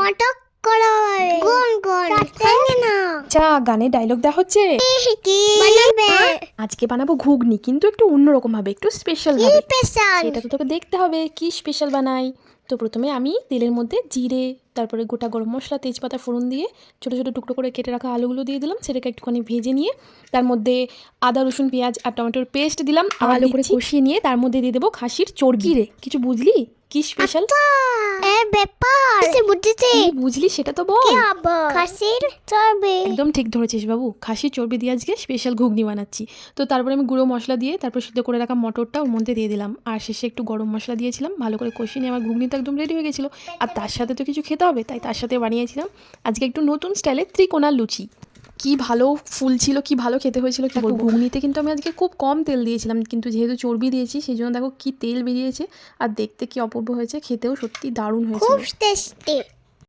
মটক করা গুন গুন জানি না আচ্ছা, গানে ডায়লগ দেওয়া হচ্ছে। কি বানাবে আজকে বানাবো ঘুগনি, কিন্তু একটু অন্যরকম ভাবে, একটু স্পেশাল কি ভাবে। স্পেশাল সেটা তো তোকে দেখতে হবে কি স্পেশাল বানাই। তো প্রথমে আমি তেলের মধ্যে জিরে, তারপরে গোটা গরম মশলা, তেজপাতা ফোড়ন দিয়ে ছোটো ছোটো টুকরো করে কেটে রাখা আলুগুলো দিয়ে দিলাম। সেটাকে একটুখানি ভেজে নিয়ে তার মধ্যে আদা রসুন পেঁয়াজ আর টমেটোর পেস্ট দিলাম। ভালো করে কষিয়ে নিয়ে তার মধ্যে দিয়ে দেবো খাসির চর্বি। রে কিছু বুঝলি কি স্পেশাল? এ ব্যাপার সে বুঝিছে কি বুঝলি সেটা তো বল। কি আবার খাসির চর্বি একদম ঠিক ধরেছিস বাবু, খাসির চর্বি দিয়ে আজকে স্পেশাল ঘুগনি বানাচ্ছি। তো তারপরে আমি গুঁড়ো মশলা দিয়ে তারপর সিদ্ধ করে রাখা মটরটা ওর মধ্যে দিয়ে দিলাম, আর শেষে একটু গরম মশলা দিয়েছিলাম। ভালো করে কষিয়ে নিয়ে আমার ঘুগনি তো একদম রেডি হয়ে গেছিলো। আর তার সাথে তো কিছু খেতে হবে, তাই তার সাথে বানিয়েছিলাম আজকে একটু নতুন স্টাইলে ত্রিকোণার লুচি। কি ভালো ফুল ছিল, কি ভালো খেতে হয়েছিল কি বলবো। ঘুগনিতে কিন্তু আমি আজকে খুব কম তেল দিয়েছিলাম, কিন্তু যেহেতু চর্বি দিয়েছি সেই জন্য দেখো কি তেল বেরিয়েছে, আর দেখতে কি অপূর্ব হয়েছে, খেতেও সত্যি দারুণ হয়েছিল। খুব টেস্টি